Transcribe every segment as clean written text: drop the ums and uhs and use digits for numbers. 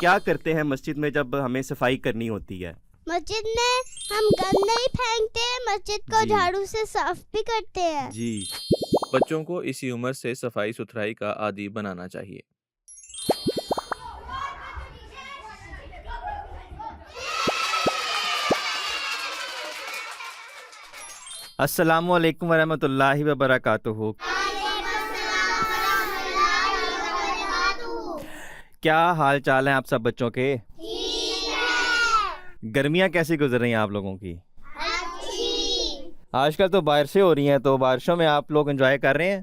کیا کرتے ہیں مسجد میں جب ہمیں صفائی کرنی ہوتی ہے؟ مسجد میں ہم گند نہیں پھینکتے، مسجد کو جی جھاڑو سے صاف بھی کرتے ہیں۔ جی بچوں کو اسی عمر سے صفائی ستھرائی کا عادی بنانا چاہیے۔ السلام علیکم ورحمۃ اللہ وبرکاتہ۔ کیا حال چال ہیں آپ سب بچوں کے؟ گرمیاں کیسی گزر رہی ہیں آپ لوگوں کی؟ آج کل تو بارشیں ہو رہی ہیں، تو بارشوں میں آپ لوگ انجوائے کر رہے ہیں؟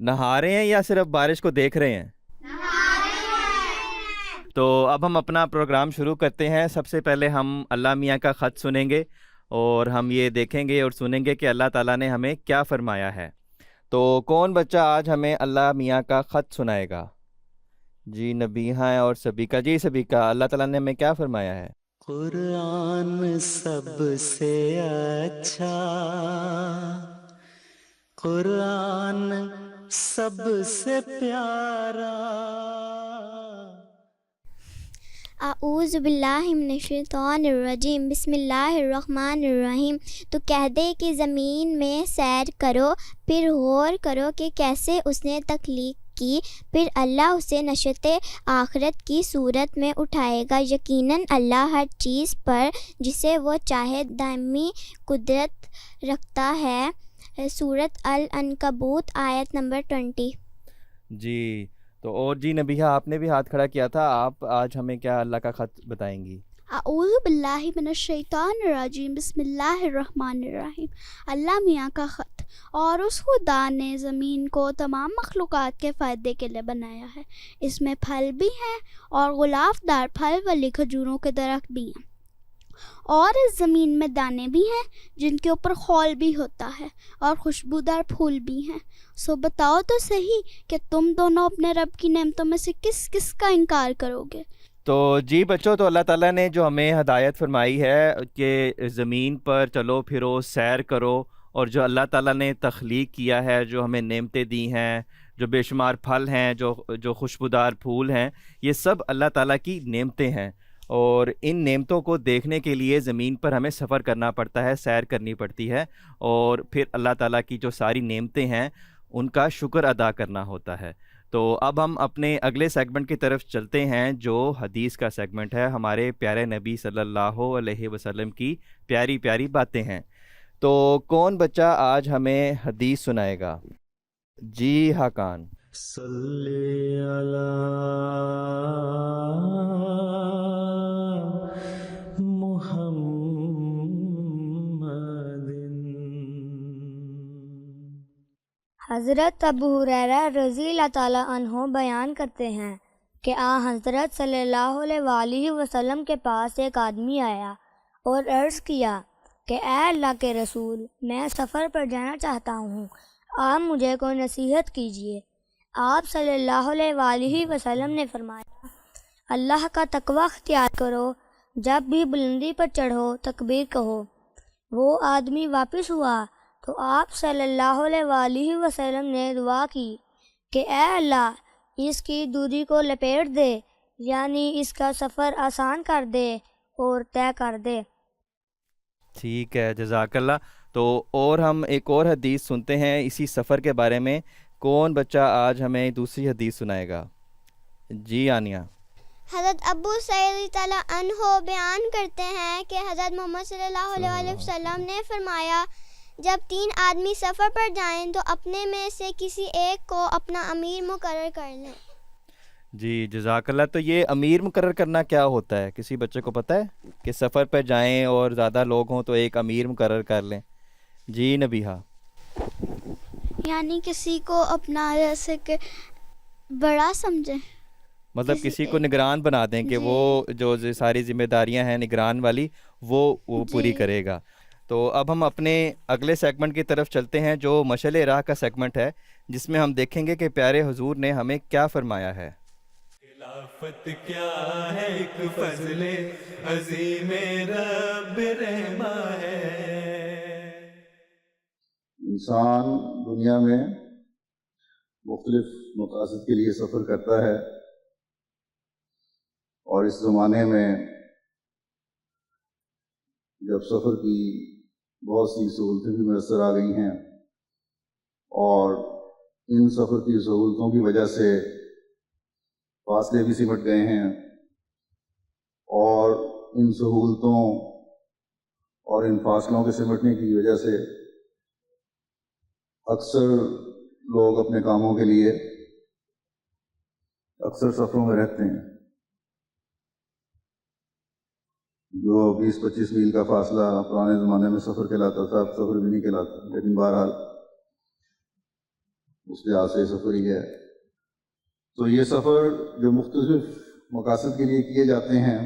نہا رہے ہیں یا صرف بارش کو دیکھ رہے ہیں؟ تو اب ہم اپنا پروگرام شروع کرتے ہیں۔ سب سے پہلے ہم اللہ میاں کا خط سنیں گے اور ہم یہ دیکھیں گے اور سنیں گے کہ اللہ تعالیٰ نے ہمیں کیا فرمایا ہے۔ تو کون بچہ آج ہمیں اللہ میاں کا خط سنائے گا؟ جی نبیہا اور سبیکا۔ جی سبیکا، اللہ تعالیٰ نے ہمیں کیا فرمایا ہے؟ قرآن سب سے اچھا، قرآن سب سے پیارا۔ اعوذ باللہ من الشیطان الرجیم، بسم اللہ الرحمن الرحیم۔ تو کہہ دے کہ زمین میں سیر کرو، پھر غور کرو کہ کیسے اس نے تخلیق کی، پھر اللہ اسے نشست آخرت کی صورت میں اٹھائے گا۔ یقیناً اللہ ہر چیز پر جسے وہ چاہے دائمی قدرت رکھتا ہے۔ سورۃ العنکبوت آیت نمبر 20۔ جی تو اور جی نبیہا، آپ نے بھی ہاتھ کھڑا کیا تھا، آپ آج ہمیں کیا اللہ کا خط بتائیں گی؟ اعوذ باللہ من الشیطان الرجیم، بسم اللہ الرحمن الرحیم۔ اللہ میاں کا خط۔ اور اس خدا نے زمین کو تمام مخلوقات کے فائدے کے لیے بنایا ہے، اس میں پھل بھی ہیں اور غلاف دار پھل والی کھجوروں کے درخت بھی ہیں، اور اس زمین میں دانے بھی ہیں جن کے اوپر خول بھی ہوتا ہے، اور خوشبودار پھول بھی ہیں۔ سو بتاؤ تو صحیح کہ تم دونوں اپنے رب کی نعمتوں میں سے کس کس کا انکار کرو گے؟ تو جی بچوں، تو اللہ تعالیٰ نے جو ہمیں ہدایت فرمائی ہے کہ زمین پر چلو پھرو، سیر کرو، اور جو اللہ تعالیٰ نے تخلیق کیا ہے، جو ہمیں نعمتیں دی ہیں، جو بے شمار پھل ہیں، جو خوشبودار پھول ہیں، یہ سب اللہ تعالیٰ کی نعمتیں ہیں، اور ان نعمتوں کو دیکھنے کے لیے زمین پر ہمیں سفر کرنا پڑتا ہے، سیر کرنی پڑتی ہے، اور پھر اللہ تعالیٰ کی جو ساری نعمتیں ہیں ان کا شکر ادا کرنا ہوتا ہے۔ تو اب ہم اپنے اگلے سیگمنٹ کی طرف چلتے ہیں، جو حدیث کا سیگمنٹ ہے، ہمارے پیارے نبی صلی اللہ علیہ وسلم کی پیاری پیاری باتیں ہیں۔ تو کون بچہ آج ہمیں حدیث سنائے گا؟ جی حقان۔ صلی علی محمد۔ حضرت ابو ہریرہ رضی اللہ تعالیٰ عنہ بیان کرتے ہیں کہ حضرت صلی اللہ علیہ وآلہ وسلم کے پاس ایک آدمی آیا اور عرض کیا کہ اے اللہ کے رسول، میں سفر پر جانا چاہتا ہوں، آپ مجھے کوئی نصیحت کیجیے۔ آپ صلی اللہ علیہ وآلہ وسلم نے فرمایا، اللہ کا تقوی اختیار کرو، جب بھی بلندی پر چڑھو تکبیر کہو۔ وہ آدمی واپس ہوا تو آپ صلی اللہ علیہ وآلہ وسلم نے دعا کی کہ اے اللہ، اس کی دوری کو لپیٹ دے، یعنی اس کا سفر آسان کر دے اور طے کر دے۔ ٹھیک ہے، جزاک اللہ۔ تو اور ہم ایک اور حدیث سنتے ہیں اسی سفر کے بارے میں۔ کون بچہ آج ہمیں دوسری حدیث سنائے گا؟ جی آنیہ۔ حضرت ابو سعید رضی اللہ عنہ بیان کرتے ہیں کہ حضرت محمد صلی اللہ علیہ وسلم نے فرمایا، جب 3 آدمی سفر پر جائیں تو اپنے میں سے کسی ایک کو اپنا امیر مقرر کر لیں۔ جی جزاک اللہ۔ تو یہ امیر مقرر کرنا کیا ہوتا ہے؟ کسی بچے کو پتہ ہے کہ سفر پہ جائیں اور زیادہ لوگ ہوں تو ایک امیر مقرر کر لیں؟ جی نبیہا۔ یعنی کسی کو اپنا جیسے کہ بڑا سمجھیں، مطلب کسی کو نگران بنا دیں کہ وہ جو ساری ذمہ داریاں ہیں نگران والی وہ پوری کرے گا۔ تو اب ہم اپنے اگلے سیگمنٹ کی طرف چلتے ہیں، جو مشعل راہ کا سیگمنٹ ہے، جس میں ہم دیکھیں گے کہ پیارے حضور نے ہمیں کیا فرمایا ہے۔ خلافت کیا ہے ایک فضل عظیم رب رحمہ ہے۔ انسان دنیا میں مختلف مقاصد کے لیے سفر کرتا ہے، اور اس زمانے میں جب سفر کی بہت سی سہولتیں بھی میسر آ گئی ہیں اور ان سفر کی سہولتوں کی وجہ سے فاصلے بھی سمٹ گئے ہیں، اور ان سہولتوں اور ان فاصلوں کے سمٹنے کی وجہ سے اکثر لوگ اپنے کاموں کے لیے اکثر سفروں میں رہتے ہیں۔ جو 20-25 میل کا فاصلہ پرانے زمانے میں سفر کہلاتا تھا، اب سفر بھی نہیں کہلاتا، لیکن بہرحال اس لحاظ سے سفر ہی ہے۔ تو یہ سفر جو مختلف مقاصد کے لیے کیے جاتے ہیں،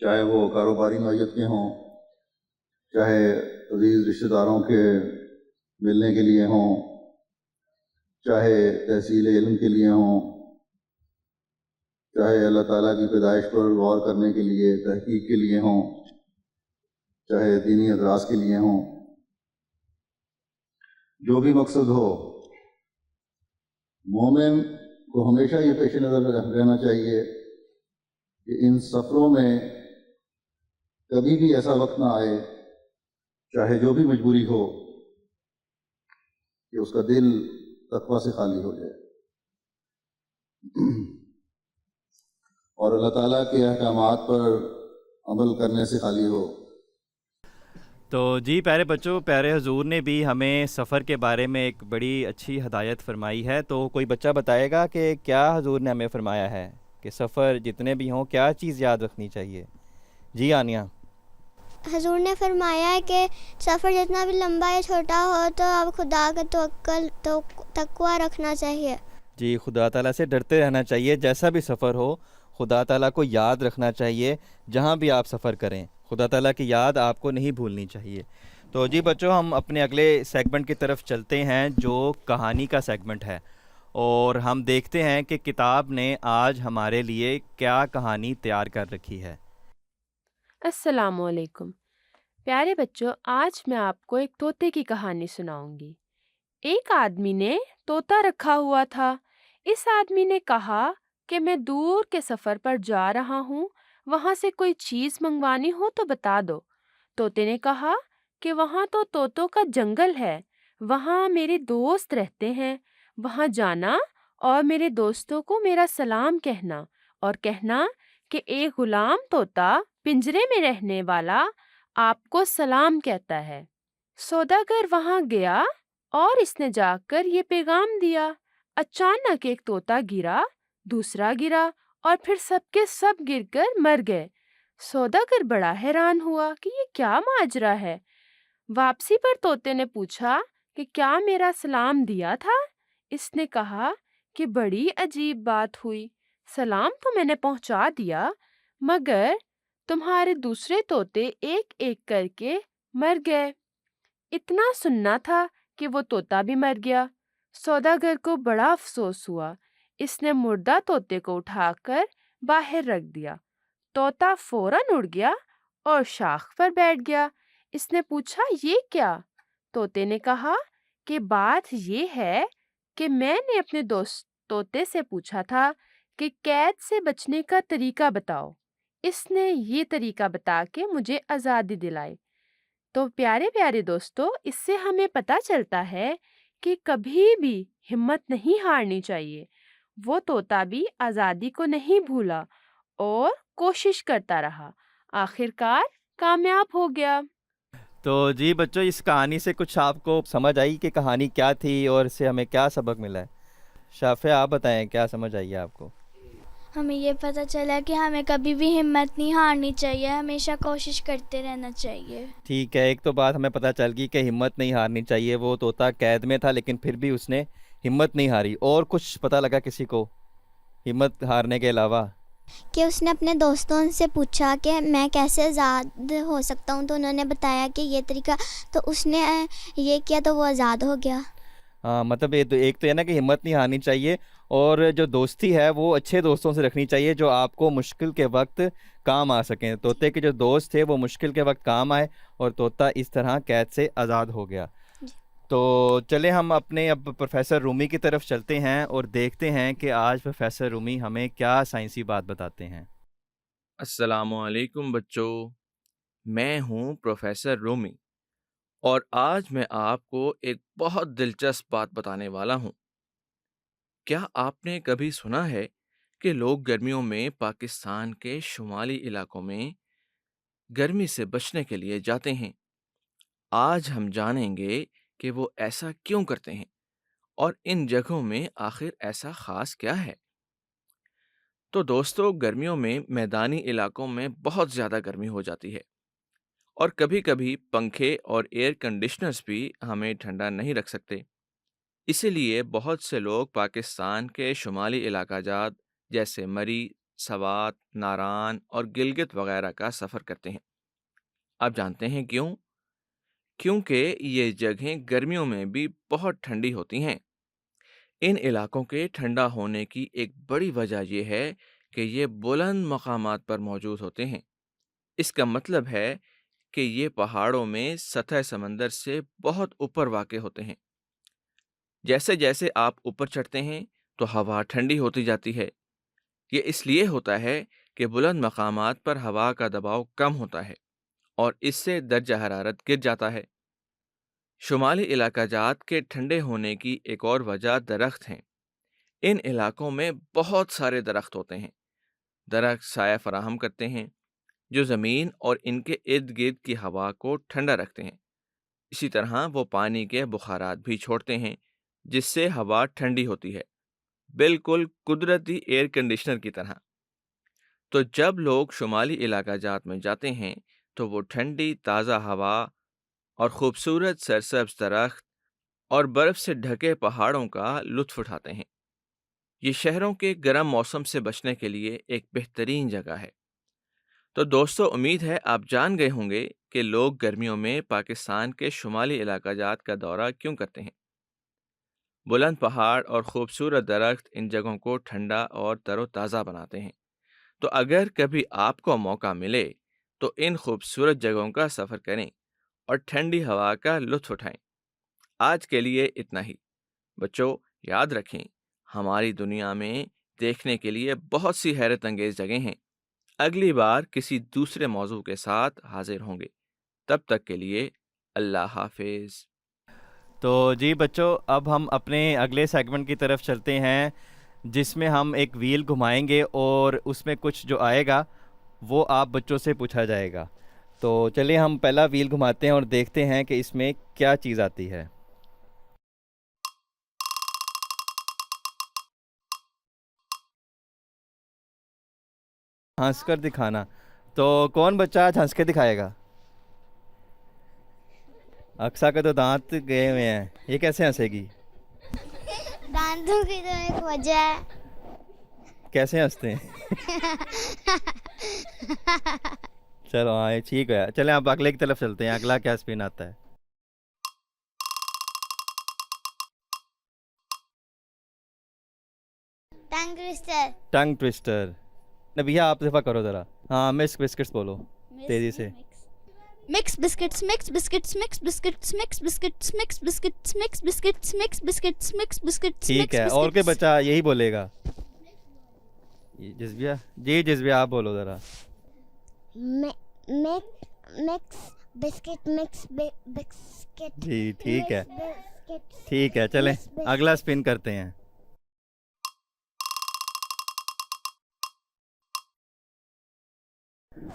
چاہے وہ کاروباری نوعیت کے ہوں، چاہے عزیز رشتہ داروں کے ملنے کے لیے ہوں، چاہے تحصیل علم کے لیے ہوں، چاہے اللہ تعالیٰ کی پیدائش پر غور کرنے کے لیے، تحقیق کے لیے ہوں، چاہے دینی ادراس کے لیے ہوں، جو بھی مقصد ہو، مومن کو ہمیشہ یہ پیش نظر رہنا چاہیے کہ ان سفروں میں کبھی بھی ایسا وقت نہ آئے، چاہے جو بھی مجبوری ہو، کہ اس کا دل تقویٰ سے خالی ہو جائے اور اللہ تعالیٰ کے احکامات پر عمل کرنے سے خالی ہو۔ تو جی پیارے بچوں، پیارے حضور نے بھی ہمیں سفر کے بارے میں ایک بڑی اچھی ہدایت فرمائی ہے۔ تو کوئی بچہ بتائے گا کہ کیا حضور نے ہمیں فرمایا ہے کہ سفر جتنے بھی ہوں کیا چیز یاد رکھنی چاہیے؟ جی آنیہ۔ حضور نے فرمایا ہے کہ سفر جتنا بھی لمبا یا چھوٹا ہو تو اب خدا کا تقویٰ رکھنا چاہیے۔ جی، خدا تعالیٰ سے ڈرتے رہنا چاہیے، جیسا بھی سفر ہو خدا تعالیٰ کو یاد رکھنا چاہیے، جہاں بھی آپ سفر کریں خدا تعالیٰ کی یاد آپ کو نہیں بھولنی چاہیے۔ تو جی بچوں، ہم اپنے اگلے سیگمنٹ کی طرف چلتے ہیں جو کہانی کا سیگمنٹ ہے، اور ہم دیکھتے ہیں کہ کتاب نے آج ہمارے لیے کیا کہانی تیار کر رکھی ہے۔ السلام علیکم پیارے بچوں، آج میں آپ کو ایک طوطے کی کہانی سناؤں گی۔ ایک آدمی نے طوطا رکھا ہوا تھا۔ اس آدمی نے کہا کہ میں دور کے سفر پر جا رہا ہوں، وہاں سے کوئی چیز منگوانی ہو تو بتا دو۔ طوطے نے کہا کہ وہاں تو طوطوں کا جنگل ہے، وہاں میرے دوست رہتے ہیں، وہاں جانا اور میرے دوستوں کو میرا سلام کہنا، اور کہنا کہ ایک غلام طوطا پنجرے میں رہنے والا آپ کو سلام کہتا ہے۔ سوداگر وہاں گیا اور اس نے جا کر یہ پیغام دیا۔ اچانک ایک طوطا گرا، دوسرا گرا، اور پھر سب کے سب گر کر مر گئے۔ سوداگر بڑا حیران ہوا کہ یہ کیا ماجرا ہے۔ واپسی پر طوطے نے پوچھا کہ کیا میرا سلام دیا تھا؟ اس نے کہا کہ بڑی عجیب بات ہوئی، سلام تو میں نے پہنچا دیا، مگر تمہارے دوسرے طوطے ایک ایک کر کے مر گئے۔ اتنا سننا تھا کہ وہ طوطا بھی مر گیا۔ سوداگر کو بڑا افسوس ہوا۔ اس نے مردہ طوطے کو اٹھا کر باہر رکھ دیا۔ طوطا فوراً اڑ گیا اور شاخ پر بیٹھ گیا۔ اس نے پوچھا یہ کیا؟ طوطے نے کہا کہ بات یہ ہے کہ میں نے اپنے دوست طوطے سے پوچھا تھا کہ قید سے بچنے کا طریقہ بتاؤ۔ اس نے یہ طریقہ بتا کے مجھے آزادی دلائی۔ تو پیارے پیارے دوستو، اس سے ہمیں پتہ چلتا ہے کہ کبھی بھی ہمت نہیں ہارنی چاہیے۔ وہ طوطا بھی آزادی کو نہیں بھولا اور کوشش کرتا رہا، آخرکار کامیاب ہو گیا۔ تو جی بچوں، اس کہانی سے کچھ آپ کو سمجھ آئی کہ کہانی کیا تھی اور اس سے ہمیں کیا سبق ملا ہے؟ شافیہ آپ بتائیں کیا سمجھ آئی ہے آپ کو؟ ہمیں یہ پتہ چلا کہ ہمیں کبھی بھی ہمت نہیں ہارنی چاہیے، ہمیشہ کوشش کرتے رہنا چاہیے۔ ٹھیک ہے، ایک تو بات ہمیں پتہ چل گئی کہ ہمت نہیں ہارنی چاہیے۔ وہ طوطا قید میں تھا لیکن پھر بھی اس نے ہمت نہیں ہاری۔ اور کچھ پتہ لگا کسی کو ہمت ہارنے کے علاوہ؟ کہ اس نے اپنے دوستوں سے پوچھا کہ میں کیسے آزاد ہو سکتا ہوں، تو انہوں نے بتایا کہ یہ طریقہ، تو اس نے یہ کیا تو وہ آزاد ہو گیا۔ ہاں، مطلب ایک تو ہے نا کہ ہمت نہیں ہارنی چاہیے، اور جو دوستی ہے وہ اچھے دوستوں سے رکھنی چاہیے جو آپ کو مشکل کے وقت کام آ سکیں۔ طوطے کے جو دوست تھے وہ مشکل کے وقت کام آئے اور طوطا اس طرح قید سے آزاد ہو گیا۔ تو چلے ہم اپنے اب پروفیسر رومی کی طرف چلتے ہیں اور دیکھتے ہیں کہ آج پروفیسر رومی ہمیں کیا سائنسی بات بتاتے ہیں۔ السلام علیکم بچوں، میں ہوں پروفیسر رومی اور آج میں آپ کو ایک بہت دلچسپ بات بتانے والا ہوں۔ کیا آپ نے کبھی سنا ہے کہ لوگ گرمیوں میں پاکستان کے شمالی علاقوں میں گرمی سے بچنے کے لیے جاتے ہیں؟ آج ہم جانیں گے کہ وہ ایسا کیوں کرتے ہیں اور ان جگہوں میں آخر ایسا خاص کیا ہے۔ تو دوستو، گرمیوں میں میدانی علاقوں میں بہت زیادہ گرمی ہو جاتی ہے اور کبھی کبھی پنکھے اور ایئر کنڈیشنرز بھی ہمیں ٹھنڈا نہیں رکھ سکتے۔ اسی لیے بہت سے لوگ پاکستان کے شمالی علاقہ جات جیسے مری، سوات، ناران اور گلگت وغیرہ کا سفر کرتے ہیں۔ آپ جانتے ہیں کیوں؟ کیونکہ یہ جگہیں گرمیوں میں بھی بہت ٹھنڈی ہوتی ہیں۔ ان علاقوں کے ٹھنڈا ہونے کی ایک بڑی وجہ یہ ہے کہ یہ بلند مقامات پر موجود ہوتے ہیں۔ اس کا مطلب ہے کہ یہ پہاڑوں میں سطح سمندر سے بہت اوپر واقع ہوتے ہیں۔ جیسے جیسے آپ اوپر چڑھتے ہیں تو ہوا ٹھنڈی ہوتی جاتی ہے۔ یہ اس لیے ہوتا ہے کہ بلند مقامات پر ہوا کا دباؤ کم ہوتا ہے اور اس سے درجہ حرارت گر جاتا ہے۔ شمالی علاقہ جات کے ٹھنڈے ہونے کی ایک اور وجہ درخت ہیں۔ ان علاقوں میں بہت سارے درخت ہوتے ہیں۔ درخت سایہ فراہم کرتے ہیں جو زمین اور ان کے ارد گرد کی ہوا کو ٹھنڈا رکھتے ہیں۔ اسی طرح وہ پانی کے بخارات بھی چھوڑتے ہیں جس سے ہوا ٹھنڈی ہوتی ہے، بالکل قدرتی ایئر کنڈیشنر کی طرح۔ تو جب لوگ شمالی علاقہ جات میں جاتے ہیں تو وہ ٹھنڈی تازہ ہوا اور خوبصورت سرسبز درخت اور برف سے ڈھکے پہاڑوں کا لطف اٹھاتے ہیں۔ یہ شہروں کے گرم موسم سے بچنے کے لیے ایک بہترین جگہ ہے۔ تو دوستو، امید ہے آپ جان گئے ہوں گے کہ لوگ گرمیوں میں پاکستان کے شمالی علاقہ جات کا دورہ کیوں کرتے ہیں۔ بلند پہاڑ اور خوبصورت درخت ان جگہوں کو ٹھنڈا اور تر و تازہ بناتے ہیں۔ تو اگر کبھی آپ کو موقع ملے تو ان خوبصورت جگہوں کا سفر کریں اور ٹھنڈی ہوا کا لطف اٹھائیں۔ آج کے لیے اتنا ہی۔ بچوں، یاد رکھیں، ہماری دنیا میں دیکھنے کے لیے بہت سی حیرت انگیز جگہیں ہیں۔ اگلی بار کسی دوسرے موضوع کے ساتھ حاضر ہوں گے۔ تب تک کے لیے اللہ حافظ۔ تو جی بچوں، اب ہم اپنے اگلے سیگمنٹ کی طرف چلتے ہیں جس میں ہم ایک ویل گھمائیں گے اور اس میں کچھ جو آئے گا وہ آپ بچوں سے پوچھا جائے گا۔ تو چلیے ہم پہلا ویل گھماتے ہیں اور دیکھتے ہیں کہ اس میں کیا چیز آتی ہے۔ ہنس کر دکھانا۔ تو کون بچہ آج ہنس کے دکھائے گا؟ اقصا کے تو دانت گئے ہوئے ہیں، یہ کیسے ہنسے گی؟ دانتوں کی تو ایک وجہ ہے۔ کیسے ہنستے ہیں؟ چلو ہاں، یہ ٹھیک ہے۔ چلیں اب اگلے کی طرف چلتے ہیں، اگلا کیا اسپن آتا ہے؟ ٹنگ ٹوسٹر۔ ٹنگ ٹوسٹر۔ نبیہ آپ دفعہ کرو ذرا۔ ہاں، مسک بسکٹس بولو تیزی سے۔ Mix biscuits, mix biscuits, mix biscuits, mix biscuits, mix biscuits, mix biscuits, mix biscuits, mix biscuits. ٹھیک ہے، اور کوئی بچہ یہی بولے گا؟ جذبیہ، جی جذبیہ آپ بولو ذرا۔ Mix biscuit, mix biscuit. جی ٹھیک ہے، ٹھیک ہے، چلیں اگلا اسپن کرتے ہیں۔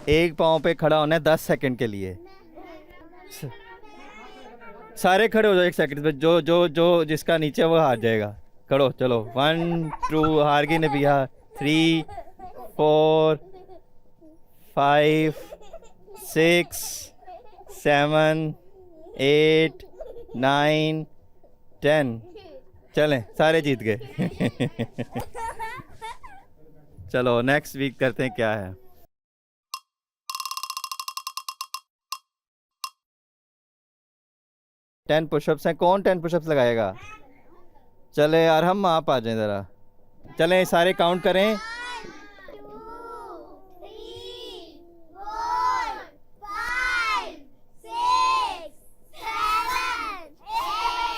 ایک پاؤں پہ کھڑا ہونا ہے 10 سیکنڈ کے لیے۔ سارے کھڑے ہو جاؤ 1 سیکنڈ پہ، جو جس کا نیچے وہ ہار جائے گا۔ کھڑو، چلو 1 2 ہار گئی نبیہ، 3 4 5 6 7 8 9 10۔ چلیں سارے جیت گئے۔ چلو نیکسٹ ویک کرتے ہیں کیا ہے۔ 10 پش اپس ہیں، کون 10 پش اپس لگائے گا؟ چلے یار، ہم آپ آ جائیں ذرا، چلیں سارے کاؤنٹ کریں۔ 1 2 3 4 5 6 7 8